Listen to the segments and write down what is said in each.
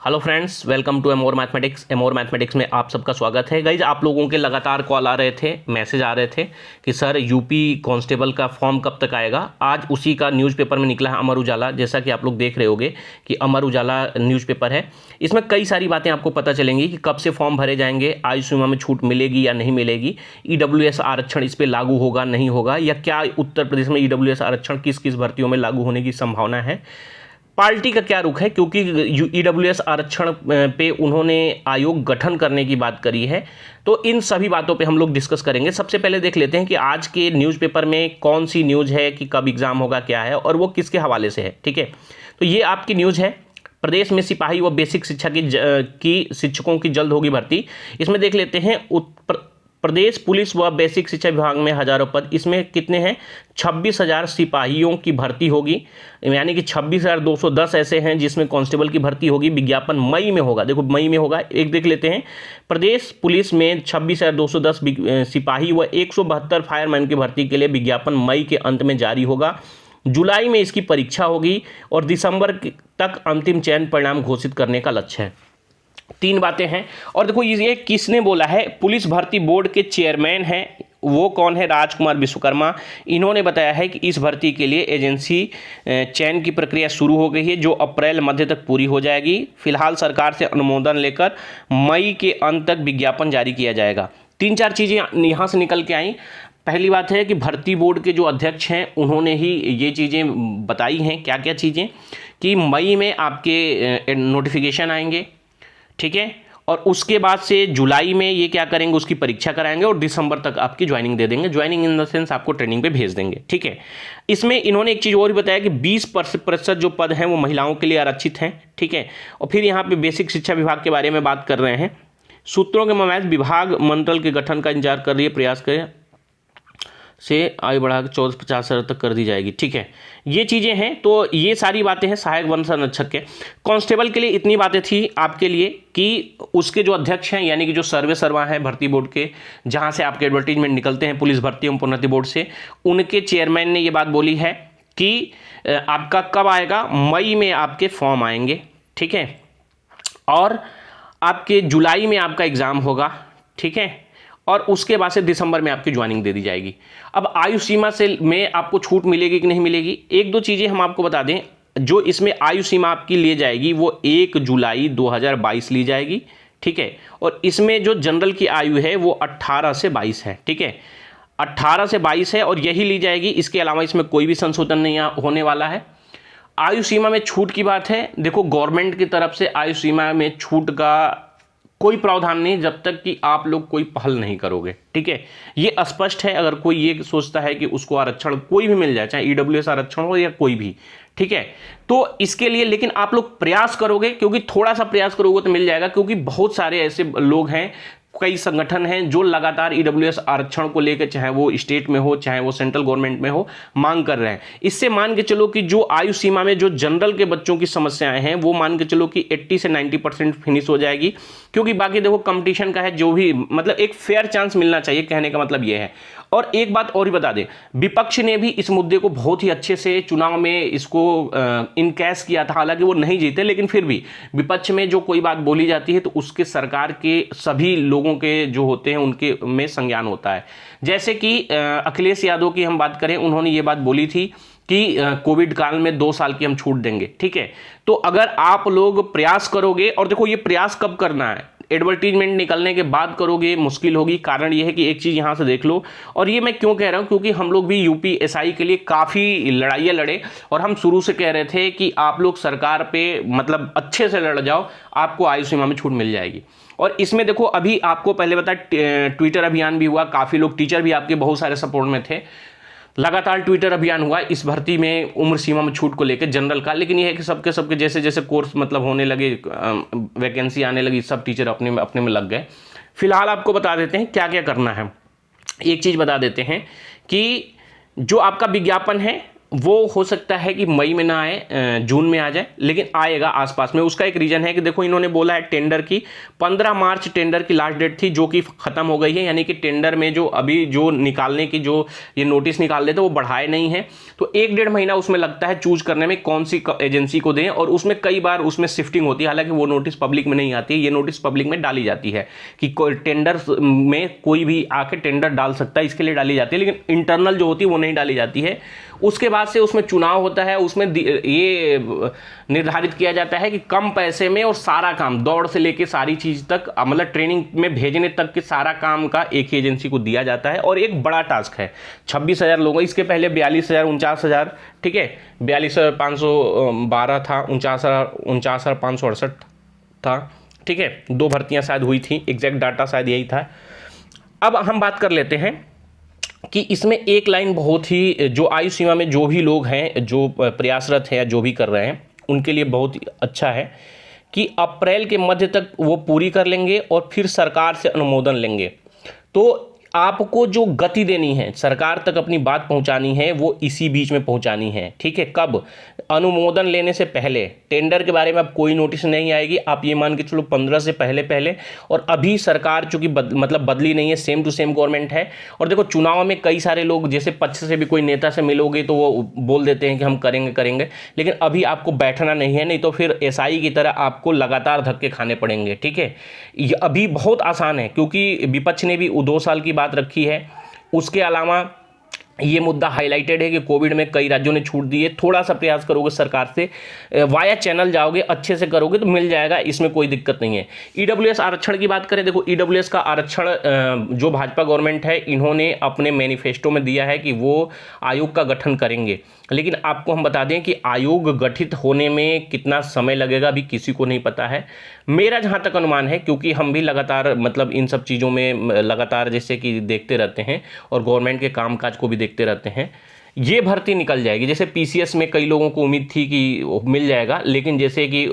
Hello friends, welcome to Amor mathematics. Amor mathematics में आप सबका स्वागत है। गाइज, आप लोगों के लगातार कॉल आ रहे थे, मैसेज आ रहे थे कि सर यूपी कांस्टेबल का फॉर्म कब तक आएगा। आज उसी का न्यूज़पेपर में निकला है अमर उजाला। जैसा कि आप लोग देख रहे होंगे कि अमर उजाला न्यूज़पेपर है, इसमें कई सारी बातें आपको पता चलेंगी कि कब से फॉर्म भरे जाएंगे, आयु सीमा में छूट मिलेगी या नहीं मिलेगी, ईडब्ल्यूएस आरक्षण इस पर लागू होगा नहीं होगा, या क्या उत्तर प्रदेश में ईडब्ल्यूएस आरक्षण किस किस भर्तियों में लागू होने की संभावना है, पार्टी का क्या रुख है, क्योंकि ईडब्ल्यूएस आरक्षण पे उन्होंने आयोग गठन करने की बात करी है। तो इन सभी बातों पे हम लोग डिस्कस करेंगे। सबसे पहले देख लेते हैं कि आज के न्यूज़पेपर में कौन सी न्यूज़ है कि कब एग्जाम होगा, क्या है और वो किसके हवाले से है। ठीक है, तो ये आपकी न्यूज़ है, प्रदेश में सिपाही व बेसिक शिक्षा की शिक्षकों की जल्द होगी भर्ती। इसमें देख लेते हैं प्रदेश पुलिस व बेसिक शिक्षा विभाग में हजारों पद, इसमें कितने हैं, 26,000 सिपाहियों की भर्ती होगी, यानी कि 26,210 ऐसे हैं जिसमें कांस्टेबल की भर्ती होगी। विज्ञापन मई में होगा, देखो मई में होगा। एक देख लेते हैं, प्रदेश पुलिस में 26,210 सिपाही व 172 फायरमैन की भर्ती के लिए विज्ञापन मई के अंत में जारी होगा। जुलाई में इसकी परीक्षा होगी और दिसंबर तक अंतिम चयन परिणाम घोषित करने का लक्ष्य है। तीन बातें हैं। और देखो ये किसने बोला है, पुलिस भर्ती बोर्ड के चेयरमैन हैं, वो कौन है, राजकुमार विश्वकर्मा। इन्होंने बताया है कि इस भर्ती के लिए एजेंसी चयन की प्रक्रिया शुरू हो गई है, जो अप्रैल मध्य तक पूरी हो जाएगी। फिलहाल सरकार से अनुमोदन लेकर मई के अंत तक विज्ञापन जारी किया जाएगा। तीन चार चीज़ें यहाँ से निकल के आई। पहली बात है कि भर्ती बोर्ड के जो अध्यक्ष हैं उन्होंने ही ये चीज़ें बताई हैं। क्या क्या चीज़ें, कि मई में आपके नोटिफिकेशन आएंगे, ठीक है, और उसके बाद से जुलाई में ये क्या करेंगे, उसकी परीक्षा कराएंगे और दिसंबर तक आपकी ज्वाइनिंग दे देंगे। ज्वाइनिंग इन द सेंस आपको ट्रेनिंग पे भेज देंगे। ठीक है, इसमें इन्होंने एक चीज़ और भी बताया कि 20% जो पद हैं वो महिलाओं के लिए आरक्षित हैं। ठीक है, और फिर यहाँ पे बेसिक शिक्षा विभाग के बारे में बात कर रहे हैं। सूत्रों के मुताबिक विभाग मंडल के गठन का इंतजार कर रही है, प्रयास करें से आयु बढ़ाकर 14-50 तक कर दी जाएगी। ठीक है, ये चीज़ें हैं। तो ये सारी बातें हैं सहायक वन संरक्षक के। कांस्टेबल के लिए इतनी बातें थी आपके लिए कि उसके जो अध्यक्ष हैं, यानी कि जो सर्वे सर्वा हैं भर्ती बोर्ड के, जहां से आपके एडवर्टीजमेंट निकलते हैं पुलिस भर्ती एवं प्रोन्नति बोर्ड से, उनके चेयरमैन ने ये बात बोली है कि आपका कब आएगा, मई में आपके फॉर्म आएंगे। ठीक है, और आपके जुलाई में आपका एग्ज़ाम होगा। ठीक है, और उसके बाद से दिसंबर में आपकी ज्वाइनिंग दे दी जाएगी। अब आयु सीमा से में आपको छूट मिलेगी कि नहीं मिलेगी, एक दो चीज़ें हम आपको बता दें। जो इसमें आयु सीमा आपकी ले जाएगी वो 1 जुलाई 2022 ली जाएगी। ठीक है, और इसमें जो जनरल की आयु है वो 18 से 22 है। ठीक है, 18 से 22 है और यही ली जाएगी। इसके अलावा इसमें कोई भी संशोधन नहीं होने वाला है। आयु सीमा में छूट की बात है, देखो गवर्नमेंट की तरफ से आयु सीमा में छूट का कोई प्रावधान नहीं जब तक कि आप लोग कोई पहल नहीं करोगे। ठीक है, ये स्पष्ट है। अगर कोई ये सोचता है कि उसको आरक्षण कोई भी मिल जाए, चाहे ईडब्ल्यूएस आरक्षण हो या कोई भी, ठीक है, तो इसके लिए लेकिन आप लोग प्रयास करोगे, क्योंकि थोड़ा सा प्रयास करोगे तो मिल जाएगा। क्योंकि बहुत सारे ऐसे लोग हैं, कई संगठन हैं जो लगातार ईडब्ल्यूएस आरक्षण को लेकर, चाहे वो स्टेट में हो चाहे वो सेंट्रल गवर्नमेंट में हो, मांग कर रहे हैं। इससे मान के चलो कि जो आयु सीमा में जो जनरल के बच्चों की समस्याएं हैं वो मान के चलो कि 80 से 90% फिनिश हो जाएगी। क्योंकि बाकी देखो कंपटीशन का है, जो भी मतलब एक फेयर चांस मिलना चाहिए, कहने का मतलब ये है। और एक बात और भी बता दें, विपक्ष ने भी इस मुद्दे को बहुत ही अच्छे से चुनाव में इसको इनकैश किया था। हालांकि वो नहीं जीते, लेकिन फिर भी विपक्ष में जो कोई बात बोली जाती है तो उसके सरकार के सभी लोगों के जो होते हैं उनके में संज्ञान होता है। जैसे कि अखिलेश यादव की हम बात करें, उन्होंने ये बात बोली थी कि कोविड काल में 2 साल की हम छूट देंगे। ठीक है, तो अगर आप लोग प्रयास करोगे, और देखो ये प्रयास कब करना है, एडवर्टीजमेंट निकलने के बाद करोगे मुश्किल होगी। कारण ये है कि एक चीज़ यहाँ से देख लो, और ये मैं क्यों कह रहा हूँ, क्योंकि हम लोग भी यूपीएसआई के लिए काफ़ी लड़ाइयाँ लड़े और हम शुरू से कह रहे थे कि आप लोग सरकार पे मतलब अच्छे से लड़ जाओ, आपको आयु सीमा में छूट मिल जाएगी। और इसमें देखो अभी आपको पहले बता, ट्विटर अभियान भी हुआ, काफ़ी लोग टीचर भी आपके बहुत सारे सपोर्ट में थे। लगातार ट्विटर अभियान हुआ इस भर्ती में उम्र सीमा में छूट को लेकर जनरल का। लेकिन यह है कि सबके जैसे जैसे कोर्स मतलब होने लगे, वैकेंसी आने लगी, सब टीचर अपने में लग गए। फिलहाल आपको बता देते हैं क्या क्या करना है। एक चीज़ बता देते हैं कि जो आपका विज्ञापन है वो हो सकता है कि मई में ना आए, जून में आ जाए, लेकिन आएगा आसपास में। उसका एक रीज़न है कि देखो इन्होंने बोला है टेंडर की 15 मार्च टेंडर की लास्ट डेट थी, जो कि ख़त्म हो गई है। यानी कि टेंडर में जो अभी जो निकालने की जो ये नोटिस निकाल देते वो बढ़ाए नहीं है, तो 1-1.5 महीना उसमें लगता है चूज करने में कौन सी एजेंसी को दें, और उसमें कई बार उसमें शिफ्टिंग होती है। हालांकि वो नोटिस पब्लिक में नहीं आती है, ये नोटिस पब्लिक में डाली जाती है कि टेंडर में कोई भी आके टेंडर डाल सकता है, इसके लिए डाली जाती है, लेकिन इंटरनल जो होती है वो नहीं डाली जाती है। उसके बाद से उसमें चुनाव होता है, उसमें ये निर्धारित किया जाता है कि कम पैसे में और सारा काम दौड़ से लेके सारी चीज़ तक, मतलब ट्रेनिंग में भेजने तक के सारा काम का एक ही एजेंसी को दिया जाता है। और एक बड़ा टास्क है, 26,000 लोगों, इसके पहले 42,000 49,000, ठीक है, 42,512 था, 49,568 था, ठीक है, 2 भर्तियां शायद हुई थी, एग्जैक्ट डाटा शायद यही था। अब हम बात कर लेते हैं कि इसमें एक लाइन बहुत ही, जो आयु सीमा में जो भी लोग हैं, जो प्रयासरत हैं या जो भी कर रहे हैं, उनके लिए बहुत ही अच्छा है कि अप्रैल के मध्य तक वो पूरी कर लेंगे और फिर सरकार से अनुमोदन लेंगे। तो आपको जो गति देनी है, सरकार तक अपनी बात पहुंचानी है, वो इसी बीच में पहुंचानी है, ठीक है। कब? अनुमोदन लेने से पहले। टेंडर के बारे में अब कोई नोटिस नहीं आएगी, आप ये मान के चलो 15 से पहले। और अभी सरकार चूंकि मतलब बदली नहीं है, सेम टू सेम गवर्नमेंट है। और देखो चुनाव में कई सारे लोग, जैसे पक्ष से भी कोई नेता से मिलोगे तो वो बोल देते हैं कि हम करेंगे, लेकिन अभी आपको बैठना नहीं है, नहीं तो फिर एसआई की तरह आपको लगातार धक्के खाने पड़ेंगे, ठीक है। ये अभी बहुत आसान है, क्योंकि विपक्ष ने भी 2 साल की बात रखी है। उसके अलावा ये मुद्दा हाईलाइटेड है कि कोविड में कई राज्यों ने छूट दी है। थोड़ा सा प्रयास करोगे सरकार से, वाया चैनल जाओगे, अच्छे से करोगे तो मिल जाएगा, इसमें कोई दिक्कत नहीं है। ईडब्ल्यूएस आरक्षण की बात करें, देखो ईडब्ल्यूएस का आरक्षण जो भाजपा गवर्नमेंट है, इन्होंने अपने मैनिफेस्टो में दिया है कि वो आयोग का गठन करेंगे। लेकिन आपको हम बता दें कि आयोग गठित होने में कितना समय लगेगा अभी किसी को नहीं पता है। मेरा जहाँ तक अनुमान है, क्योंकि हम भी लगातार मतलब इन सब चीज़ों में लगातार जैसे कि देखते रहते हैं और गवर्नमेंट के कामकाज को भी देखते रहते हैं, ये भर्ती निकल जाएगी। जैसे पीसीएस में कई लोगों को उम्मीद थी कि मिल जाएगा, लेकिन जैसे कि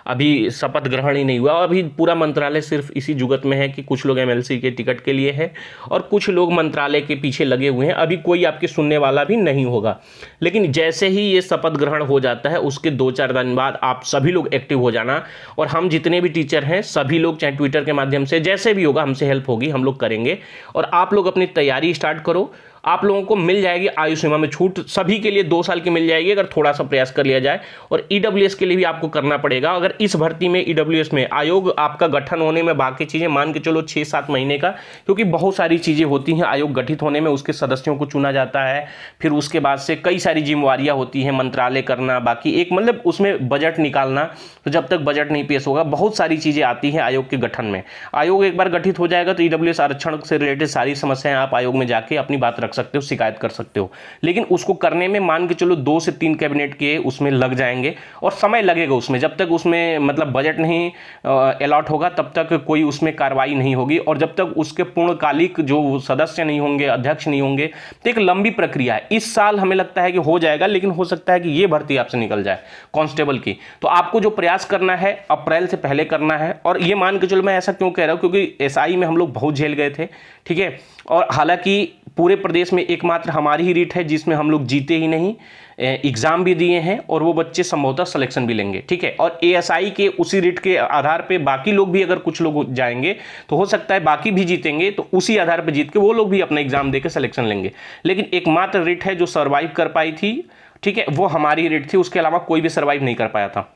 अभी शपथ ग्रहण ही नहीं हुआ, अभी पूरा मंत्रालय सिर्फ इसी जुगत में है कि कुछ लोग एमएलसी के टिकट के लिए है और कुछ लोग मंत्रालय के पीछे लगे हुए हैं। अभी कोई आपकी सुनने वाला भी नहीं होगा, लेकिन जैसे ही ये शपथ ग्रहण हो जाता है उसके 2-4 दिन बाद आप सभी लोग एक्टिव हो जाना, और हम जितने भी टीचर हैं सभी लोग, चाहे ट्विटर के माध्यम से, जैसे भी होगा हमसे हेल्प होगी, हम लोग करेंगे। और आप लोग अपनी तैयारी स्टार्ट करो, आप लोगों को मिल जाएगी आयु सीमा में छूट, सभी के लिए 2 साल की मिल जाएगी अगर थोड़ा सा प्रयास कर लिया जाए। और ईडब्ल्यूएस के लिए भी आपको करना पड़ेगा। अगर इस भर्ती में ईडब्ल्यूएस में आयोग आपका गठन होने में बाकी चीज़ें मान के चलो 6-7 महीने का, क्योंकि बहुत सारी चीज़ें होती हैं आयोग गठित होने में, उसके सदस्यों को चुना जाता है, फिर उसके बाद से कई सारी जिम्मेवारियाँ होती हैं, मंत्रालय करना, बाकी एक मतलब उसमें बजट निकालना, तो जब तक बजट नहीं पेश होगा बहुत सारी चीज़ें आती हैं आयोग के गठन में। आयोग एक बार गठित हो जाएगा तो ईडब्ल्यूएस आरक्षण से रिलेटेड सारी समस्याएं आप आयोग में जाके अपनी बात रख सकते हो, शिकायत कर सकते हो। लेकिन उसको करने में मान के चलो 2 से 3 कैबिनेट के उसमें लग जाएंगे और समय लगेगा उसमें, जब तक उसमें मतलब बजट नहीं अलॉट होगा तब तक कोई उसमें कार्रवाई नहीं होगी, और जब तक उसके पूर्णकालिक जो सदस्य नहीं होंगे, अध्यक्ष नहीं होंगे, तो एक लंबी प्रक्रिया है। इस साल हमें लगता है कि हो जाएगा, लेकिन हो सकता है कि ये भर्ती आपसे निकल जाए कांस्टेबल की। तो आपको जो प्रयास करना है अप्रैल से पहले करना है। और ये मान के चलो, मैं ऐसा क्यों कह रहा हूं, क्योंकि एसआई में हम लोग बहुत झेल गए थे, ठीक है। और हालांकि पूरे प्रदेश में एकमात्र हमारी ही रीट है जिसमें हम लोग जीते ही नहीं, एग्जाम भी दिए हैं और वो बच्चे संभवतः सिलेक्शन भी लेंगे, ठीक है। और एएसआई के उसी रीट के आधार पे बाकी लोग भी, अगर कुछ लोग जाएंगे तो हो सकता है बाकी भी जीतेंगे, तो उसी आधार पे जीत के वो लोग भी अपना एग्जाम देकर सिलेक्शन लेंगे। लेकिन एकमात्र रीट है जो सर्वाइव कर पाई थी, ठीक है, वो हमारी रीट थी, उसके अलावा कोई भी सर्वाइव नहीं कर पाया था।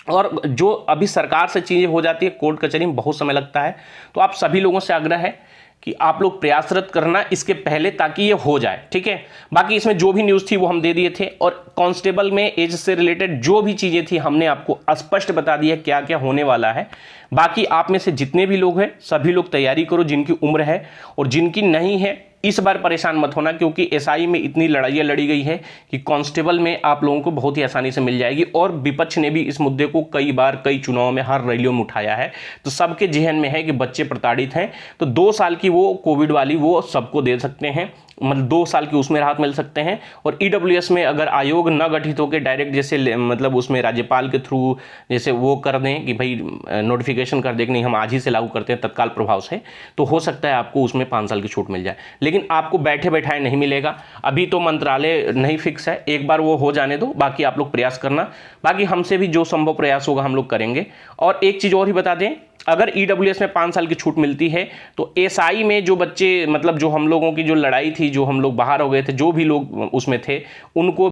और जो अभी सरकार से चीज़ें हो जाती है, कोर्ट कचहरी में बहुत समय लगता है, तो आप सभी लोगों से आग्रह है कि आप लोग प्रयासरत करना इसके पहले, ताकि ये हो जाए, ठीक है। बाकी इसमें जो भी न्यूज़ थी वो हम दे दिए थे, और कांस्टेबल में एज से रिलेटेड जो भी चीज़ें थी हमने आपको स्पष्ट बता दिया क्या क्या होने वाला है। बाकी आप में से जितने भी लोग हैं सभी लोग तैयारी करो, जिनकी उम्र है, और जिनकी नहीं है इस बार परेशान मत होना, क्योंकि एसआई में इतनी लड़ाइयाँ लड़ी गई है कि कांस्टेबल में आप लोगों को बहुत ही आसानी से मिल जाएगी। और विपक्ष ने भी इस मुद्दे को कई बार कई चुनाव में हर रैलियों में उठाया है, तो सबके जहन में है कि बच्चे प्रताड़ित हैं, तो 2 साल की वो कोविड वाली वो सबको दे सकते हैं। मतलब 2 साल की उसमें राहत मिल सकते हैं। और ईडब्ल्यूएस में अगर आयोग न गठित होकर डायरेक्ट जैसे मतलब उसमें राज्यपाल के थ्रू जैसे वो कर दें कि भाई नोटिफिकेशन कर दें कि नहीं हम आज ही से लागू करते हैं तत्काल प्रभाव से, तो हो सकता है आपको उसमें 5 साल की छूट मिल जाए। लेकिन आपको बैठे बैठाए नहीं मिलेगा। अभी तो मंत्रालय नहीं फिक्स है, एक बार वो हो जाने दो, बाकी आप लोग प्रयास करना। बाकी हमसे भी जो संभव प्रयास होगा हम लोग करेंगे। और एक चीज़ और ही बता दें, अगर ईडब्ल्यूएस में 5 साल की छूट मिलती है तो एसआई में जो बच्चे मतलब जो हम लोगों की जो लड़ाई थी, जो हम लोग बाहर हो गए थे, जो भी लोग उसमें थे, उनको